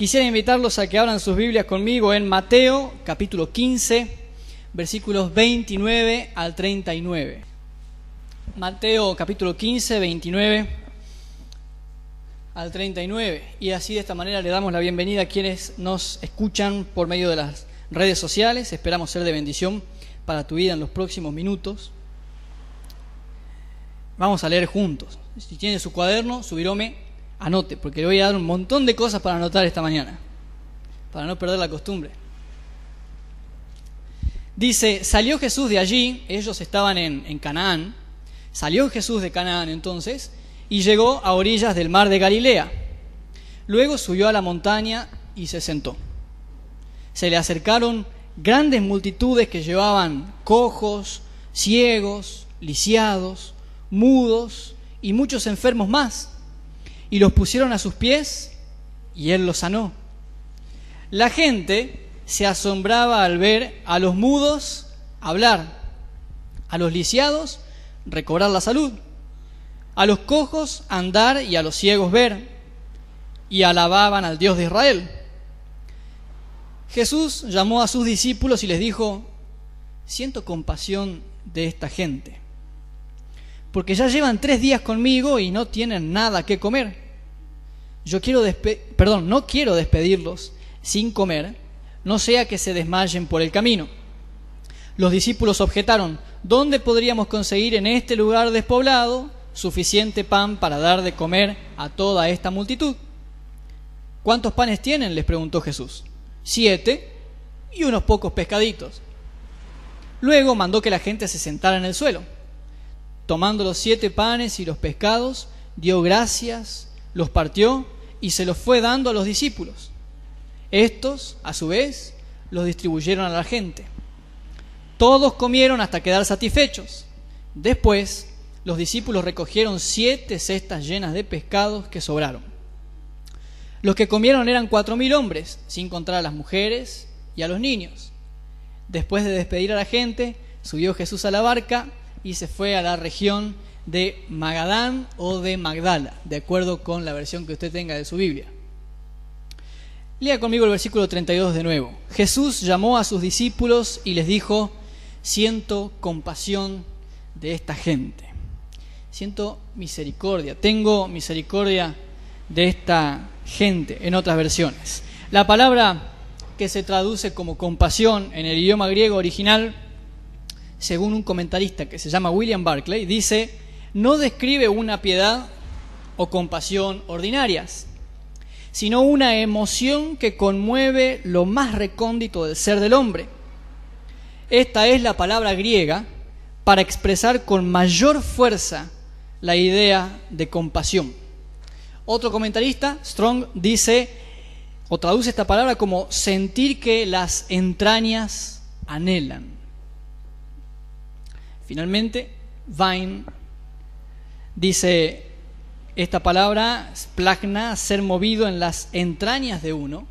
Quisiera invitarlos a que abran sus Biblias conmigo en Mateo, capítulo 15, versículos 29 al 39. Mateo, capítulo 15, 29 al 39. Y así de esta manera le damos la bienvenida a quienes nos escuchan por medio de las redes sociales. Esperamos ser de bendición para tu vida en los próximos minutos. Vamos a leer juntos. Si tiene su cuaderno, su virome, anote, porque le voy a dar un montón de cosas para anotar esta mañana, para no perder la costumbre. Dice, salió Jesús de allí, ellos estaban en Canaán, salió Jesús de Canaán entonces, y llegó a orillas del mar de Galilea. Luego subió a la montaña y se sentó. Se le acercaron grandes multitudes que llevaban cojos, ciegos, lisiados, mudos y muchos enfermos más, y los pusieron a sus pies, y él los sanó. La gente se asombraba al ver a los mudos hablar, a los lisiados recobrar la salud, a los cojos andar y a los ciegos ver, y alababan al Dios de Israel. Jesús llamó a sus discípulos y les dijo: siento compasión de esta gente, porque ya llevan 3 días conmigo y no tienen nada que comer. No quiero despedirlos sin comer, no sea que se desmayen por el camino. Los discípulos objetaron: ¿dónde podríamos conseguir en este lugar despoblado suficiente pan para dar de comer a toda esta multitud? ¿Cuántos panes tienen?, les preguntó Jesús. 7, y unos pocos pescaditos. Luego mandó que la gente se sentara en el suelo. Tomando los 7 panes y los pescados, dio gracias, los partió y se los fue dando a los discípulos. Estos, a su vez, los distribuyeron a la gente. Todos comieron hasta quedar satisfechos. Después, los discípulos recogieron 7 cestas llenas de pescados que sobraron. Los que comieron eran 4.000 hombres, sin contar a las mujeres y a los niños. Después de despedir a la gente, subió Jesús a la barca y se fue a la región de Magadán o de Magdala, de acuerdo con la versión que usted tenga de su Biblia. Lea conmigo el versículo 32 de nuevo. Jesús llamó a sus discípulos y les dijo: siento compasión de esta gente. Siento misericordia, tengo misericordia de esta gente, en otras versiones. La palabra que se traduce como compasión en el idioma griego original, según un comentarista que se llama William Barclay, dice: no describe una piedad o compasión ordinarias, sino una emoción que conmueve lo más recóndito del ser del hombre. Esta es la palabra griega para expresar con mayor fuerza la idea de compasión. Otro comentarista, Strong, dice o traduce esta palabra como sentir que las entrañas anhelan. Finalmente, Vine dice esta palabra, splagna, ser movido en las entrañas de uno,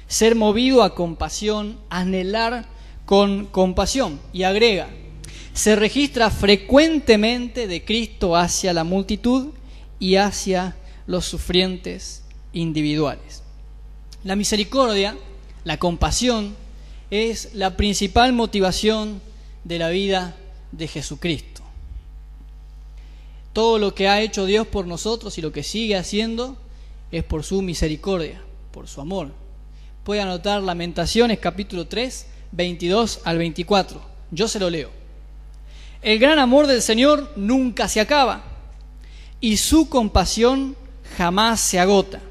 ser movido a compasión, anhelar con compasión. Y agrega, se registra frecuentemente de Cristo hacia la multitud y hacia los sufrientes individuales. La misericordia, la compasión, es la principal motivación de la vida de Jesucristo. Todo lo que ha hecho Dios por nosotros y lo que sigue haciendo es por su misericordia, por su amor. Puede anotar Lamentaciones capítulo 3, 22 al 24. Yo se lo leo. El gran amor del Señor nunca se acaba y su compasión jamás se agota.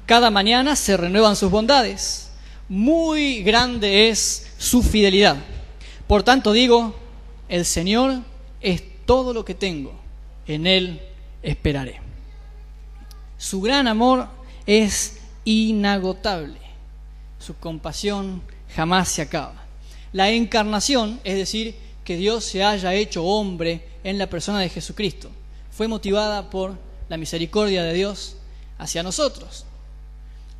Cada mañana se renuevan sus bondades. Muy grande es su fidelidad. Por tanto digo, el Señor es todo lo que tengo. En Él esperaré. Su gran amor es inagotable. Su compasión jamás se acaba. La encarnación, es decir, que Dios se haya hecho hombre en la persona de Jesucristo, fue motivada por la misericordia de Dios hacia nosotros.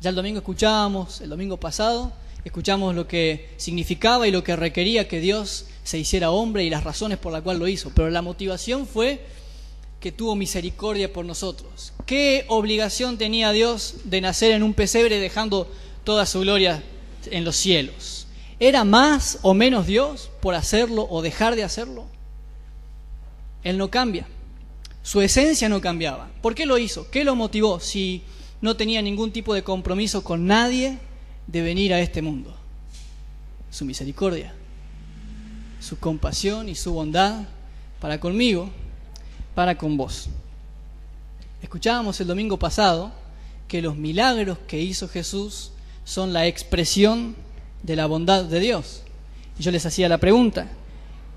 Ya el domingo pasado, escuchamos lo que significaba y lo que requería que Dios se hiciera hombre y las razones por las cuales lo hizo. Pero la motivación fue que tuvo misericordia por nosotros. ¿Qué obligación tenía Dios de nacer en un pesebre dejando toda su gloria en los cielos? ¿Era más o menos Dios por hacerlo o dejar de hacerlo? Él no cambia. Su esencia no cambiaba. ¿Por qué lo hizo? ¿Qué lo motivó si no tenía ningún tipo de compromiso con nadie de venir a este mundo? Su misericordia, su compasión y su bondad para conmigo, para con vos. Escuchábamos el domingo pasado que los milagros que hizo Jesús son la expresión de la bondad de Dios. Y yo les hacía la pregunta: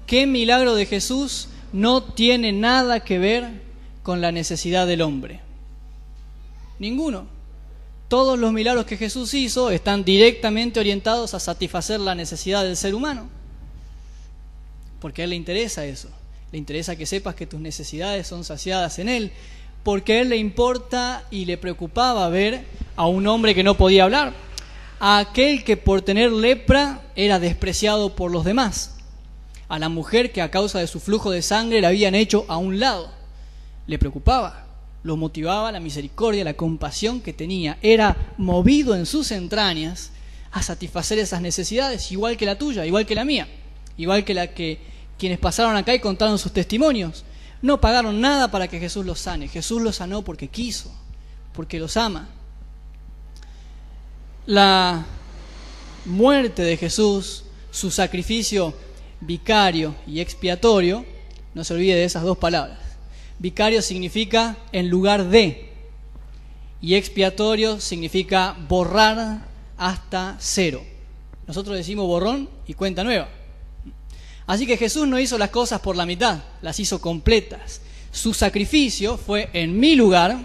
¿qué milagro de Jesús no tiene nada que ver con la necesidad del hombre? Ninguno. Todos los milagros que Jesús hizo están directamente orientados a satisfacer la necesidad del ser humano, porque a Él le interesa eso. Le interesa que sepas que tus necesidades son saciadas en Él, porque a Él le importa y le preocupaba ver a un hombre que no podía hablar, a aquel que por tener lepra era despreciado por los demás, a la mujer que a causa de su flujo de sangre la habían hecho a un lado. Le preocupaba, lo motivaba la misericordia, la compasión que tenía. Era movido en sus entrañas a satisfacer esas necesidades, igual que la tuya, igual que la mía, igual que la que quienes pasaron acá y contaron sus testimonios. No pagaron nada para que Jesús los sane. Jesús los sanó porque quiso, porque los ama. La muerte de Jesús, su sacrificio vicario y expiatorio, no se olvide de esas dos palabras. Vicario significa en lugar de, y expiatorio significa borrar hasta cero. Nosotros decimos borrón y cuenta nueva. Así que Jesús no hizo las cosas por la mitad, las hizo completas. Su sacrificio fue en mi lugar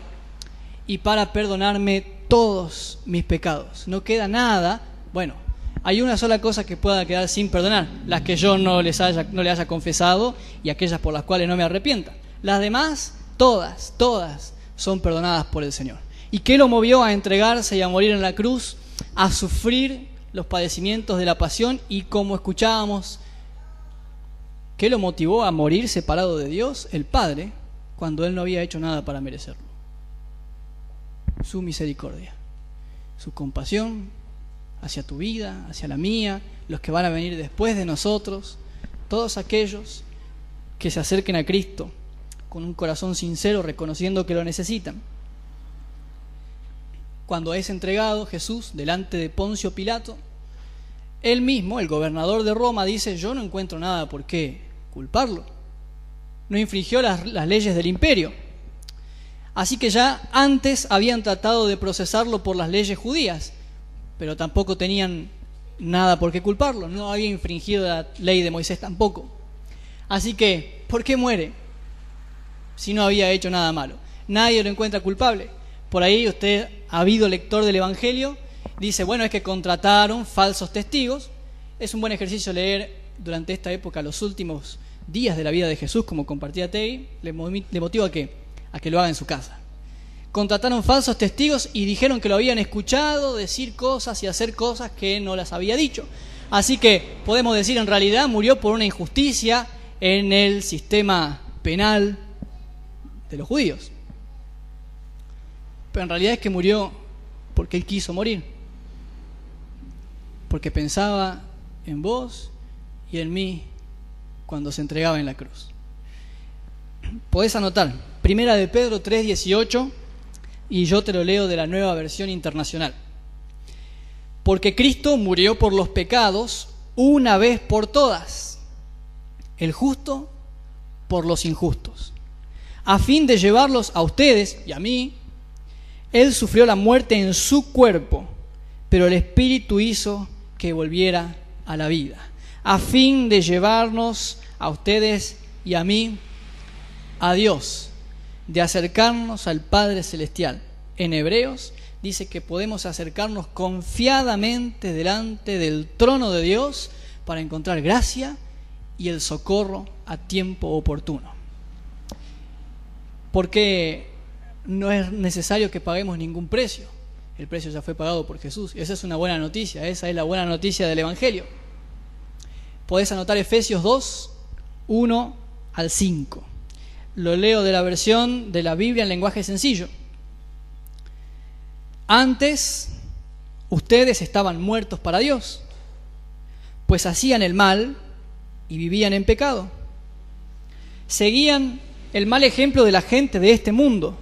y para perdonarme todos mis pecados. No queda nada. Bueno, hay una sola cosa que pueda quedar sin perdonar: las que yo no le haya confesado y aquellas por las cuales no me arrepienta. Las demás, todas son perdonadas por el Señor. ¿Y qué lo movió a entregarse y a morir en la cruz? A sufrir los padecimientos de la pasión, y como escuchábamos, ¿qué lo motivó a morir separado de Dios, el Padre, cuando Él no había hecho nada para merecerlo? Su misericordia, su compasión hacia tu vida, hacia la mía, los que van a venir después de nosotros, todos aquellos que se acerquen a Cristo con un corazón sincero, reconociendo que lo necesitan. Cuando es entregado Jesús delante de Poncio Pilato, él mismo, el gobernador de Roma, dice: yo no encuentro nada por qué culparlo. No infringió las leyes del imperio. Así que ya antes habían tratado de procesarlo por las leyes judías, pero tampoco tenían nada por qué culparlo. No había infringido la ley de Moisés tampoco. Así que, ¿por qué muere si no había hecho nada malo? Nadie lo encuentra culpable. Por ahí usted, habido lector del Evangelio, dice: bueno, es que contrataron falsos testigos. Es un buen ejercicio leer durante esta época los últimos días de la vida de Jesús, como compartía Tei. Le motiva a que lo haga en su casa. Contrataron falsos testigos y dijeron que lo habían escuchado decir cosas y hacer cosas que no las había dicho. Así que podemos decir, en realidad murió por una injusticia en el sistema penal de los judíos. Pero en realidad es que murió porque Él quiso morir, porque pensaba en vos y en mí cuando se entregaba en la cruz. Podés anotar 1 de Pedro 3:18, y yo te lo leo de la Nueva Versión Internacional. Porque Cristo murió por los pecados una vez por todas, el justo por los injustos, a fin de llevarlos a ustedes y a mí. Él sufrió la muerte en su cuerpo, pero el Espíritu hizo que volviera a la vida, a fin de llevarnos a ustedes y a mí a Dios, de acercarnos al Padre Celestial. En Hebreos dice que podemos acercarnos confiadamente delante del trono de Dios para encontrar gracia y el socorro a tiempo oportuno. Porque no es necesario que paguemos ningún precio. El precio ya fue pagado por Jesús. Esa es una buena noticia. Esa es la buena noticia del Evangelio. Podés anotar Efesios 2, 1 al 5. Lo leo de la versión de la Biblia en lenguaje sencillo. Antes, ustedes estaban muertos para Dios, pues hacían el mal y vivían en pecado. Seguían el mal ejemplo de la gente de este mundo.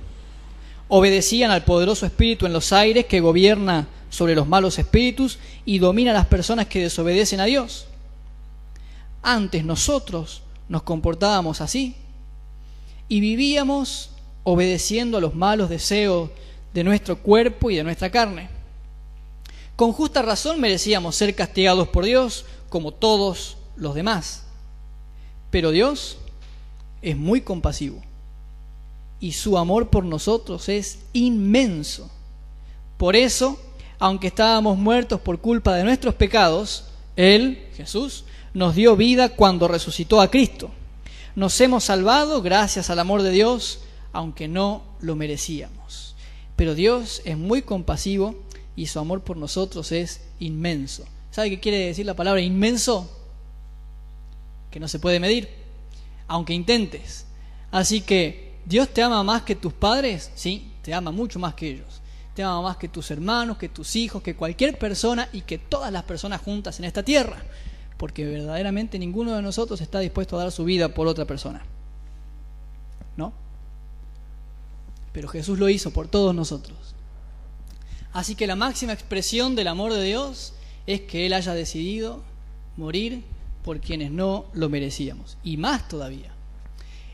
Obedecían al poderoso espíritu en los aires que gobierna sobre los malos espíritus y domina a las personas que desobedecen a Dios. Antes nosotros nos comportábamos así y vivíamos obedeciendo a los malos deseos de nuestro cuerpo y de nuestra carne. Con justa razón merecíamos ser castigados por Dios como todos los demás. Pero Dios es muy compasivo y su amor por nosotros es inmenso. Por eso, aunque estábamos muertos por culpa de nuestros pecados, Él, Jesús, nos dio vida cuando resucitó a Cristo. Nos hemos salvado gracias al amor de Dios, aunque no lo merecíamos. Pero Dios es muy compasivo y su amor por nosotros es inmenso. ¿Sabe qué quiere decir la palabra inmenso? Que no se puede medir, aunque intentes. Así que, ¿Dios te ama más que tus padres? Sí, te ama mucho más que ellos. Te ama más que tus hermanos, que tus hijos, que cualquier persona y que todas las personas juntas en esta tierra. Porque verdaderamente ninguno de nosotros está dispuesto a dar su vida por otra persona. ¿No? Pero Jesús lo hizo por todos nosotros. Así que la máxima expresión del amor de Dios es que Él haya decidido morir por quienes no lo merecíamos. Y más todavía.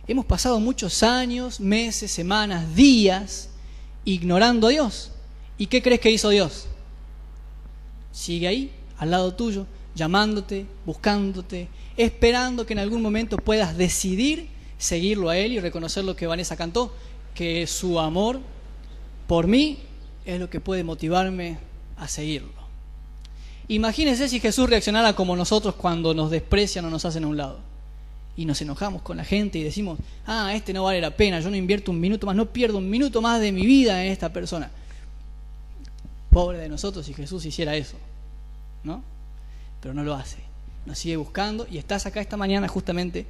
Hemos pasado muchos años, meses, semanas, días ignorando a Dios. ¿Y qué crees que hizo Dios? Sigue ahí, al lado tuyo, llamándote, buscándote, esperando que en algún momento puedas decidir seguirlo a Él y reconocer lo que Vanessa cantó, que su amor por mí es lo que puede motivarme a seguirlo. Imagínense si Jesús reaccionara como nosotros cuando nos desprecian o nos hacen a un lado. Y nos enojamos con la gente y decimos, este no vale la pena, yo no invierto un minuto más, no pierdo un minuto más de mi vida en esta persona. Pobre de nosotros si Jesús hiciera eso, ¿no? Pero no lo hace, nos sigue buscando y estás acá esta mañana justamente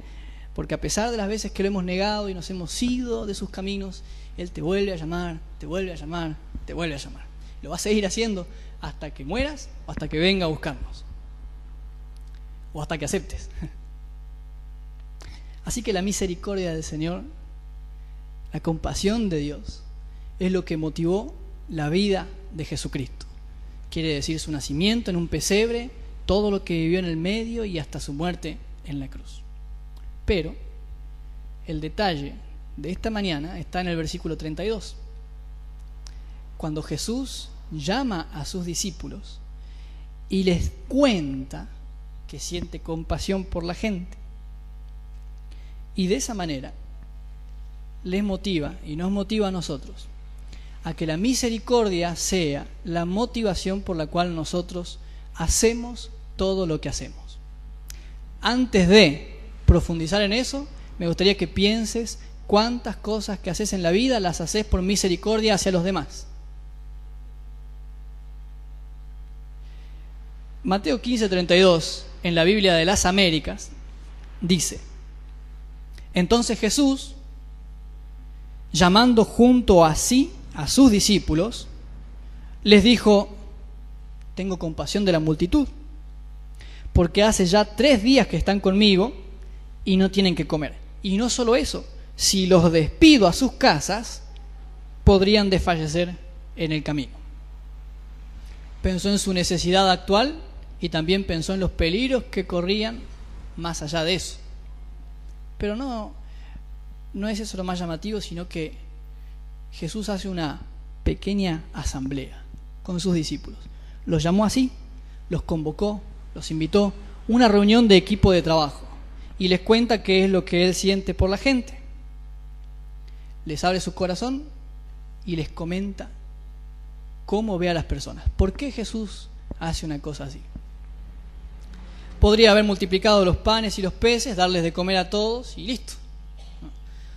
porque a pesar de las veces que lo hemos negado y nos hemos ido de sus caminos, Él te vuelve a llamar, te vuelve a llamar, te vuelve a llamar. Lo va a seguir haciendo hasta que mueras o hasta que venga a buscarnos. O hasta que aceptes. Así que la misericordia del Señor, la compasión de Dios, es lo que motivó la vida de Jesucristo. Quiere decir su nacimiento en un pesebre, todo lo que vivió en el medio y hasta su muerte en la cruz. Pero el detalle de esta mañana está en el versículo 32. Cuando Jesús llama a sus discípulos y les cuenta que siente compasión por la gente. Y de esa manera les motiva y nos motiva a nosotros a que la misericordia sea la motivación por la cual nosotros hacemos todo lo que hacemos. Antes de profundizar en eso, me gustaría que pienses cuántas cosas que haces en la vida las haces por misericordia hacia los demás. Mateo 15:32, en la Biblia de las Américas, dice: entonces Jesús, llamando junto a sí a sus discípulos, les dijo: tengo compasión de la multitud, porque hace ya 3 días que están conmigo y no tienen que comer. Y no solo eso, si los despido a sus casas, podrían desfallecer en el camino. Pensó en su necesidad actual y también pensó en los peligros que corrían más allá de eso. Pero no es eso lo más llamativo, sino que Jesús hace una pequeña asamblea con sus discípulos. Los llamó así, los convocó, los invitó, una reunión de equipo de trabajo, y les cuenta qué es lo que Él siente por la gente. Les abre su corazón y les comenta cómo ve a las personas. ¿Por qué Jesús hace una cosa así? Podría haber multiplicado los panes y los peces, darles de comer a todos y listo.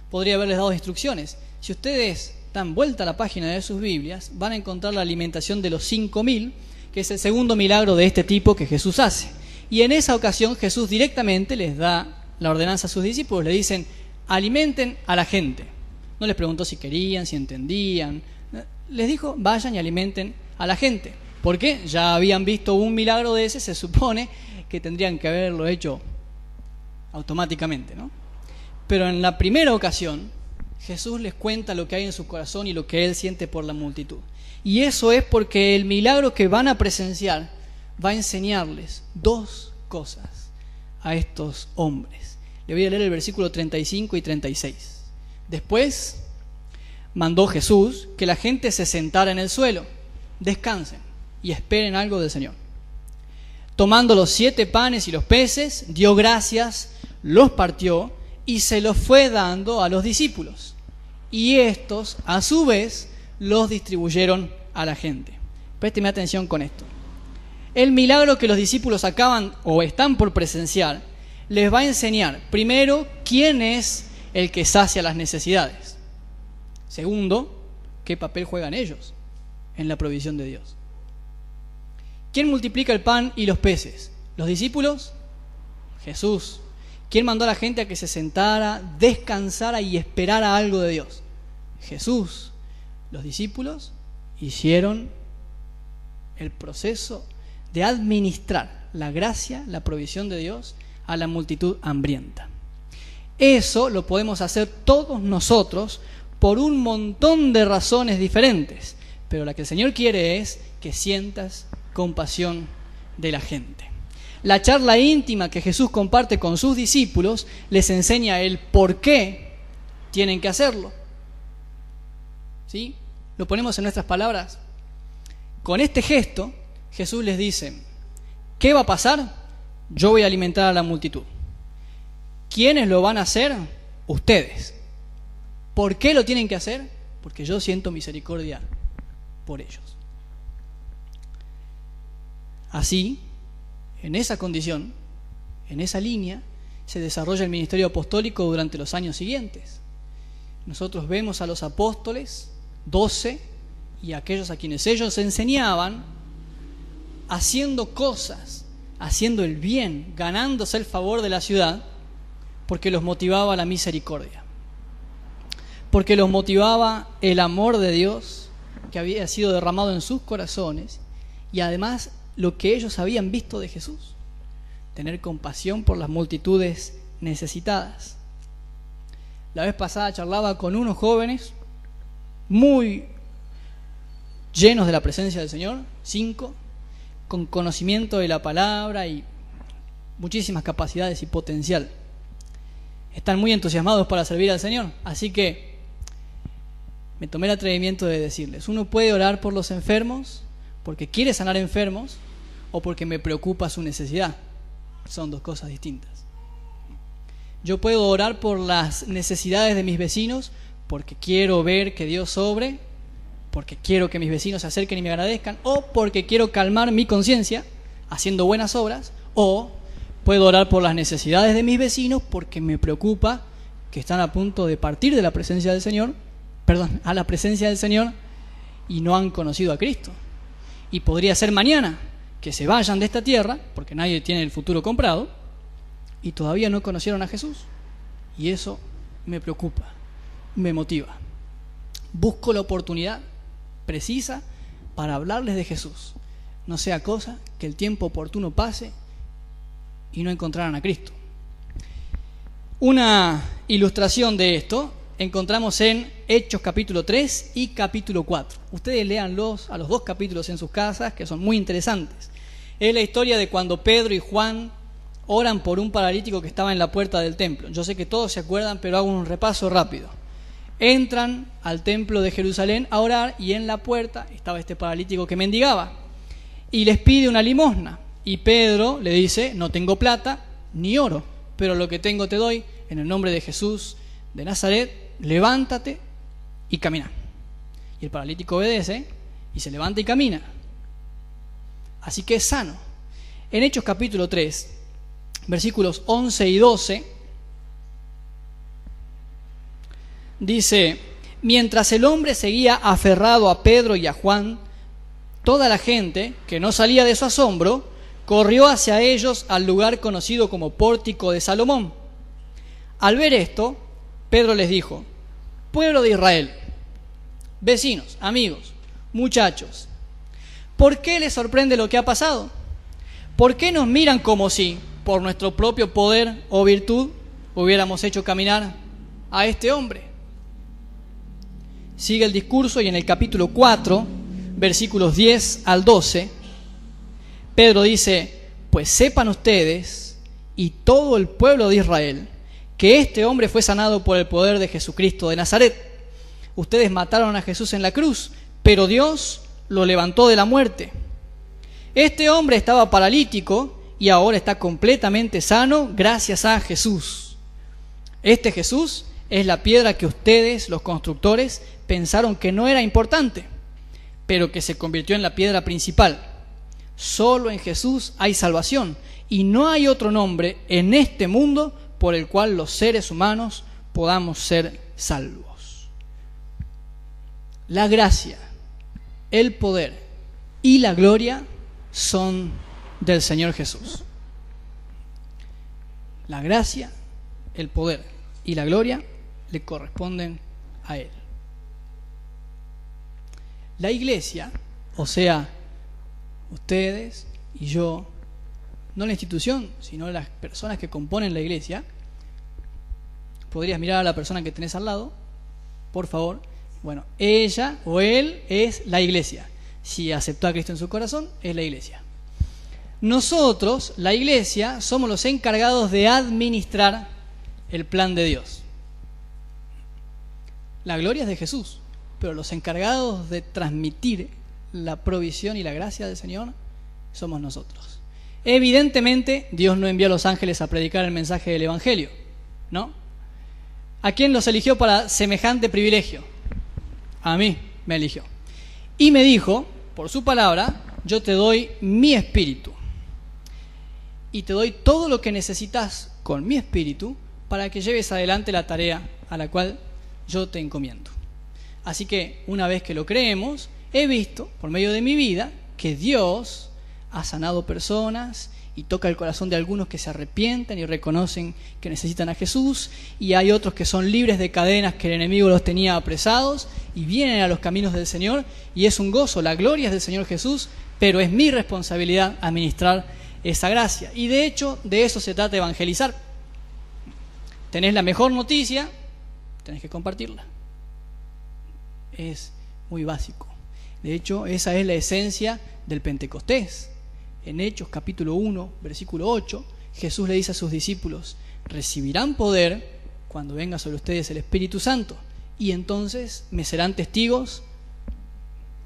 Podría haberles dado instrucciones. Si ustedes dan vuelta a la página de sus Biblias, van a encontrar la alimentación de los 5.000, que es el segundo milagro de este tipo que Jesús hace. Y en esa ocasión Jesús directamente les da la ordenanza a sus discípulos. Le dicen: alimenten a la gente. No les preguntó si querían, si entendían. Les dijo, vayan y alimenten a la gente. ¿Por qué? Ya habían visto un milagro de ese, se supone que tendrían que haberlo hecho automáticamente, ¿no? Pero en la primera ocasión, Jesús les cuenta lo que hay en su corazón y lo que Él siente por la multitud. Y eso es porque el milagro que van a presenciar va a enseñarles dos cosas a estos hombres. Le voy a leer el versículo 35 y 36. Después mandó Jesús que la gente se sentara en el suelo, descansen y esperen algo del Señor. Tomando los 7 panes y los peces, dio gracias, los partió y se los fue dando a los discípulos. Y estos, a su vez, los distribuyeron a la gente. Présteme atención con esto. El milagro que los discípulos acaban o están por presenciar les va a enseñar, primero, quién es el que sacia las necesidades. Segundo, qué papel juegan ellos en la provisión de Dios. ¿Quién multiplica el pan y los peces? ¿Los discípulos? Jesús. ¿Quién mandó a la gente a que se sentara, descansara y esperara algo de Dios? Jesús. Los discípulos hicieron el proceso de administrar la gracia, la provisión de Dios a la multitud hambrienta. Eso lo podemos hacer todos nosotros por un montón de razones diferentes, pero la que el Señor quiere es que sientas compasión de la gente. La charla íntima que Jesús comparte con sus discípulos les enseña el por qué tienen que hacerlo. ¿Sí? Lo ponemos en nuestras palabras. Con este gesto, Jesús les dice, ¿qué va a pasar? Yo voy a alimentar a la multitud. ¿Quiénes lo van a hacer? Ustedes. ¿Por qué lo tienen que hacer? Porque yo siento misericordia por ellos. Así, en esa condición, en esa línea, se desarrolla el ministerio apostólico durante los años siguientes. Nosotros vemos a los apóstoles, 12, y a aquellos a quienes ellos enseñaban, haciendo cosas, haciendo el bien, ganándose el favor de la ciudad, porque los motivaba la misericordia, porque los motivaba el amor de Dios que había sido derramado en sus corazones, y además lo que ellos habían visto de Jesús, tener compasión por las multitudes necesitadas. La vez pasada charlaba con unos jóvenes muy llenos de la presencia del Señor, 5, con conocimiento de la palabra y muchísimas capacidades y potencial. Están muy entusiasmados para servir al Señor, así que me tomé el atrevimiento de decirles, uno puede orar por los enfermos porque quiere sanar enfermos o porque me preocupa su necesidad. Son dos cosas distintas. Yo puedo orar por las necesidades de mis vecinos porque quiero ver que Dios obre, porque quiero que mis vecinos se acerquen y me agradezcan, o porque quiero calmar mi conciencia haciendo buenas obras, o puedo orar por las necesidades de mis vecinos porque me preocupa que están a punto de partir de la presencia del Señor, a la presencia del Señor, y no han conocido a Cristo. Y podría ser mañana que se vayan de esta tierra, porque nadie tiene el futuro comprado, y todavía no conocieron a Jesús. Y eso me preocupa, me motiva. Busco la oportunidad precisa para hablarles de Jesús. No sea cosa que el tiempo oportuno pase y no encontraran a Cristo. Una ilustración de esto encontramos en Hechos capítulo 3 y capítulo 4. Ustedes léanlos a los 2 capítulos en sus casas, que son muy interesantes. Es la historia de cuando Pedro y Juan oran por un paralítico que estaba en la puerta del templo. Yo sé que todos se acuerdan, pero hago un repaso rápido. Entran al templo de Jerusalén a orar y en la puerta estaba este paralítico que mendigaba y les pide una limosna. Y Pedro le dice, no tengo plata ni oro, pero lo que tengo te doy, en el nombre de Jesús de Nazaret, levántate y camina. Y el paralítico obedece y se levanta y camina. Así que es sano. En Hechos capítulo 3, versículos 11 y 12, dice, mientras el hombre seguía aferrado a Pedro y a Juan, toda la gente, que no salía de su asombro, corrió hacia ellos al lugar conocido como Pórtico de Salomón. Al ver esto, Pedro les dijo: pueblo de Israel, vecinos, amigos, muchachos, ¿por qué les sorprende lo que ha pasado? ¿Por qué nos miran como si, por nuestro propio poder o virtud, hubiéramos hecho caminar a este hombre? Sigue el discurso y en el capítulo 4, versículos 10 al 12, Pedro dice: pues sepan ustedes y todo el pueblo de Israel que este hombre fue sanado por el poder de Jesucristo de Nazaret. Ustedes mataron a Jesús en la cruz, pero Dios lo levantó de la muerte. Este hombre estaba paralítico y ahora está completamente sano gracias a Jesús. Este Jesús es la piedra que ustedes, los constructores, pensaron que no era importante, pero que se convirtió en la piedra principal. Solo en Jesús hay salvación y no hay otro nombre en este mundo por el cual los seres humanos podamos ser salvos. La gracia, el poder y la gloria son del Señor Jesús. La gracia, el poder y la gloria le corresponden a Él. La iglesia, o sea, ustedes y yo, no la institución, sino las personas que componen la iglesia. Podrías mirar a la persona que tenés al lado, por favor. Bueno, ella o él es la iglesia. Si aceptó a Cristo en su corazón, es la iglesia. Nosotros, la iglesia, somos los encargados de administrar el plan de Dios. La gloria es de Jesús, pero los encargados de transmitir la provisión y la gracia del Señor somos nosotros. Evidentemente, Dios no envió a los ángeles a predicar el mensaje del Evangelio, ¿no? ¿A quién los eligió para semejante privilegio? A mí me eligió. Y me dijo, por su palabra: yo te doy mi espíritu. Y te doy todo lo que necesitas con mi espíritu para que lleves adelante la tarea a la cual yo te encomiendo. Así que, una vez que lo creemos, he visto, por medio de mi vida, que Dios ha sanado personas y toca el corazón de algunos que se arrepienten y reconocen que necesitan a Jesús, y hay otros que son libres de cadenas que el enemigo los tenía apresados y vienen a los caminos del Señor, y es un gozo. La gloria es del Señor Jesús, pero es mi responsabilidad administrar esa gracia. Y de hecho, de eso se trata evangelizar. Tenés la mejor noticia, tenés que compartirla. Es muy básico. De hecho, esa es la esencia del Pentecostés. En Hechos capítulo 1, versículo 8, Jesús le dice a sus discípulos: recibirán poder cuando venga sobre ustedes el Espíritu Santo, y entonces me serán testigos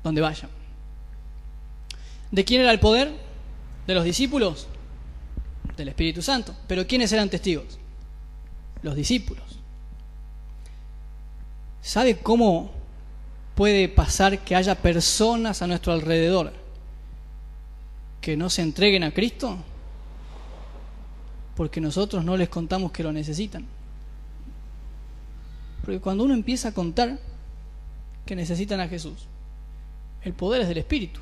donde vayan. ¿De quién era el poder? ¿De los discípulos? Del Espíritu Santo. ¿Pero quiénes eran testigos? Los discípulos. ¿Sabe cómo puede pasar que haya personas a nuestro alrededor que no se entreguen a Cristo? Porque nosotros no les contamos que lo necesitan. Porque cuando uno empieza a contar que necesitan a Jesús, el poder es del Espíritu.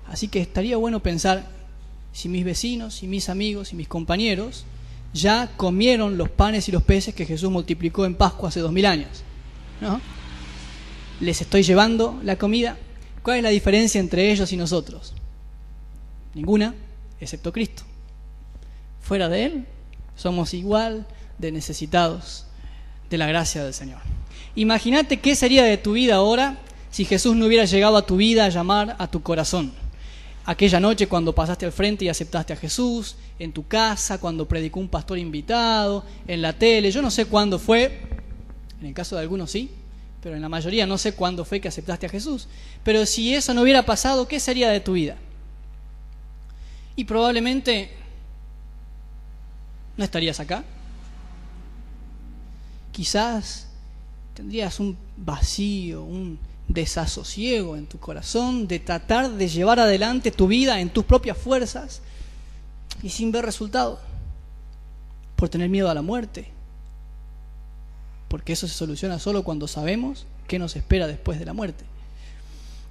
Así que estaría bueno pensar si mis vecinos y mis amigos y mis compañeros ya comieron los panes y los peces que Jesús multiplicó en Pascua hace 2000 años, ¿no? ¿Les estoy llevando la comida? ¿Cuál es la diferencia entre ellos y nosotros? Ninguna, excepto Cristo. Fuera de Él, somos igual de necesitados de la gracia del Señor. Imagínate qué sería de tu vida ahora si Jesús no hubiera llegado a tu vida a llamar a tu corazón. Aquella noche cuando pasaste al frente y aceptaste a Jesús, en tu casa, cuando predicó un pastor invitado, en la tele, yo no sé cuándo fue, en el caso de algunos sí, pero en la mayoría no sé cuándo fue que aceptaste a Jesús. Pero si eso no hubiera pasado, ¿qué sería de tu vida? Y probablemente no estarías acá. Quizás tendrías un vacío, un desasosiego en tu corazón de tratar de llevar adelante tu vida en tus propias fuerzas y sin ver resultado, por tener miedo a la muerte, porque eso se soluciona solo cuando sabemos qué nos espera después de la muerte.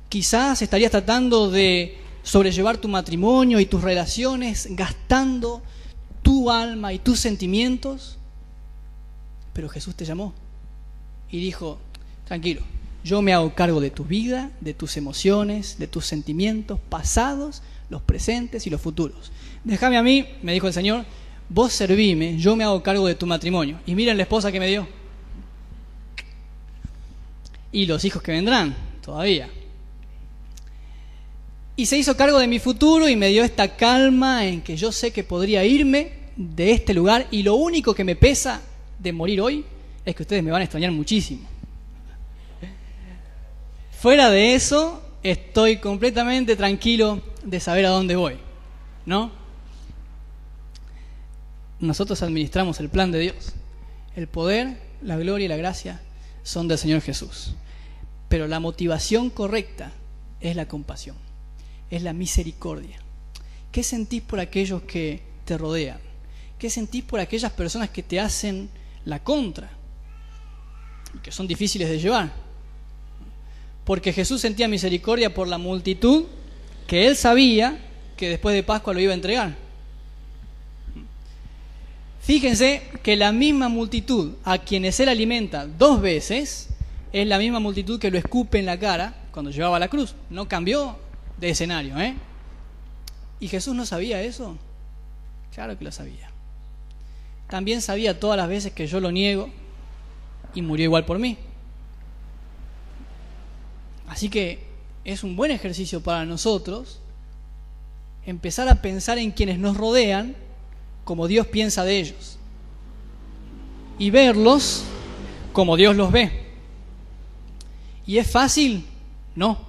Quizás estarías tratando de sobrellevar tu matrimonio y tus relaciones, gastando tu alma y tus sentimientos pero Jesús te llamó y dijo, tranquilo, yo me hago cargo de tu vida, de tus emociones, de tus sentimientos pasados, los presentes y los futuros. Déjame a mí, me dijo el Señor, vos servime, yo me hago cargo de tu matrimonio. Y miren la esposa que me dio. Y los hijos que vendrán todavía. Y se hizo cargo de mi futuro y me dio esta calma en que yo sé que podría irme de este lugar y lo único que me pesa de morir hoy es que ustedes me van a extrañar muchísimo. Fuera de eso, estoy completamente tranquilo de saber a dónde voy, ¿no? Nosotros administramos el plan de Dios. El poder, la gloria y la gracia son del Señor Jesús. Pero la motivación correcta es la compasión, es la misericordia. ¿Qué sentís por aquellos que te rodean? ¿Qué sentís por aquellas personas que te hacen la contra? Que son difíciles de llevar. Porque Jesús sentía misericordia por la multitud que Él sabía que después de Pascua lo iba a entregar. Fíjense que la misma multitud a quienes Él alimenta 2 veces es la misma multitud que lo escupe en la cara cuando llevaba la cruz. No cambió de escenario, ¿eh? ¿Y Jesús no sabía eso? Claro que lo sabía. También sabía todas las veces que yo lo niego y murió igual por mí. Así que es un buen ejercicio para nosotros empezar a pensar en quienes nos rodean como Dios piensa de ellos y verlos como Dios los ve. ¿Y es fácil? No,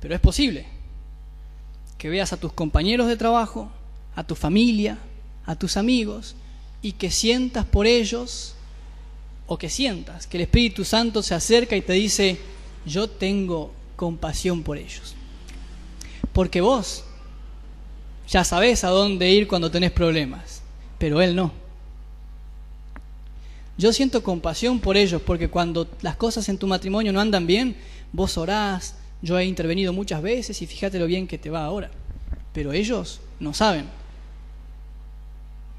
pero es posible que veas a tus compañeros de trabajo, a tu familia, a tus amigos y que sientas por ellos o que sientas que el Espíritu Santo se acerca y te dice, yo tengo compasión por ellos. Porque vos ya sabés a dónde ir cuando tenés problemas, pero Él no. Yo siento compasión por ellos porque cuando las cosas en tu matrimonio no andan bien, vos orás, yo he intervenido muchas veces y fíjate lo bien que te va ahora. Pero ellos no saben.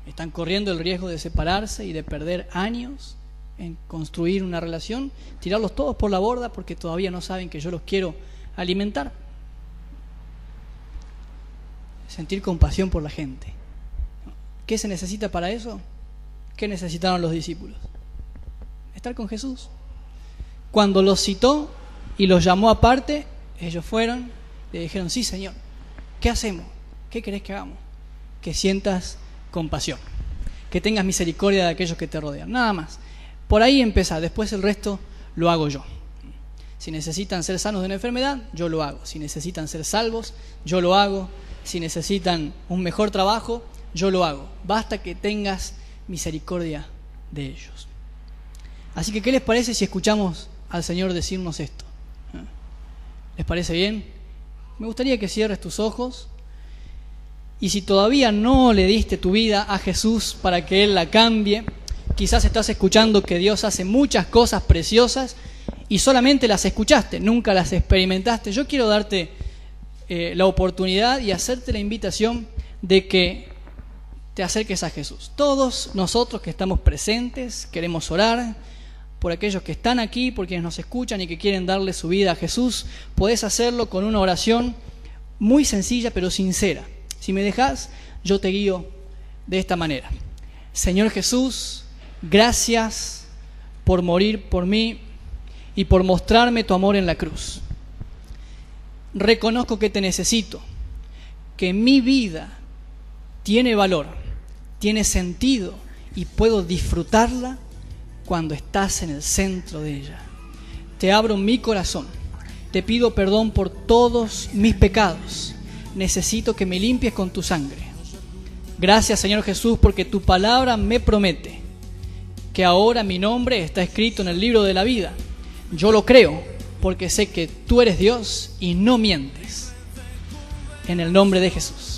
Están corriendo el riesgo de separarse y de perder años en construir una relación, tirarlos todos por la borda porque todavía no saben que yo los quiero alimentar. Sentir compasión por la gente. ¿Qué se necesita para eso? ¿Qué necesitaron los discípulos? Estar con Jesús. Cuando los citó y los llamó aparte, ellos fueron, le dijeron, sí Señor, ¿qué hacemos? ¿Qué querés que hagamos? Que sientas compasión, que tengas misericordia de aquellos que te rodean, nada más. Por ahí empezá, después el resto lo hago yo. Si necesitan ser sanos de una enfermedad, yo lo hago. Si necesitan ser salvos, yo lo hago. Si necesitan un mejor trabajo, yo lo hago. Basta que tengas misericordia de ellos. Así que, ¿qué les parece si escuchamos al Señor decirnos esto? ¿Les parece bien? Me gustaría que cierres tus ojos y si todavía no le diste tu vida a Jesús para que Él la cambie, quizás estás escuchando que Dios hace muchas cosas preciosas y solamente las escuchaste, nunca las experimentaste. Yo quiero darte la oportunidad y hacerte la invitación de que te acerques a Jesús. Todos nosotros que estamos presentes queremos orar por aquellos que están aquí, por quienes nos escuchan y que quieren darle su vida a Jesús. Podés hacerlo con una oración muy sencilla pero sincera. Si me dejás, yo te guío de esta manera. Señor Jesús, gracias por morir por mí y por mostrarme tu amor en la cruz. Reconozco que te necesito, que mi vida tiene valor, tiene sentido y puedo disfrutarla cuando estás en el centro de ella. Te abro mi corazón, te pido perdón por todos mis pecados. Necesito que me limpies con tu sangre. Gracias, Señor Jesús, porque tu palabra me promete que ahora mi nombre está escrito en el libro de la vida. Yo lo creo porque sé que tú eres Dios y no mientes. En el nombre de Jesús.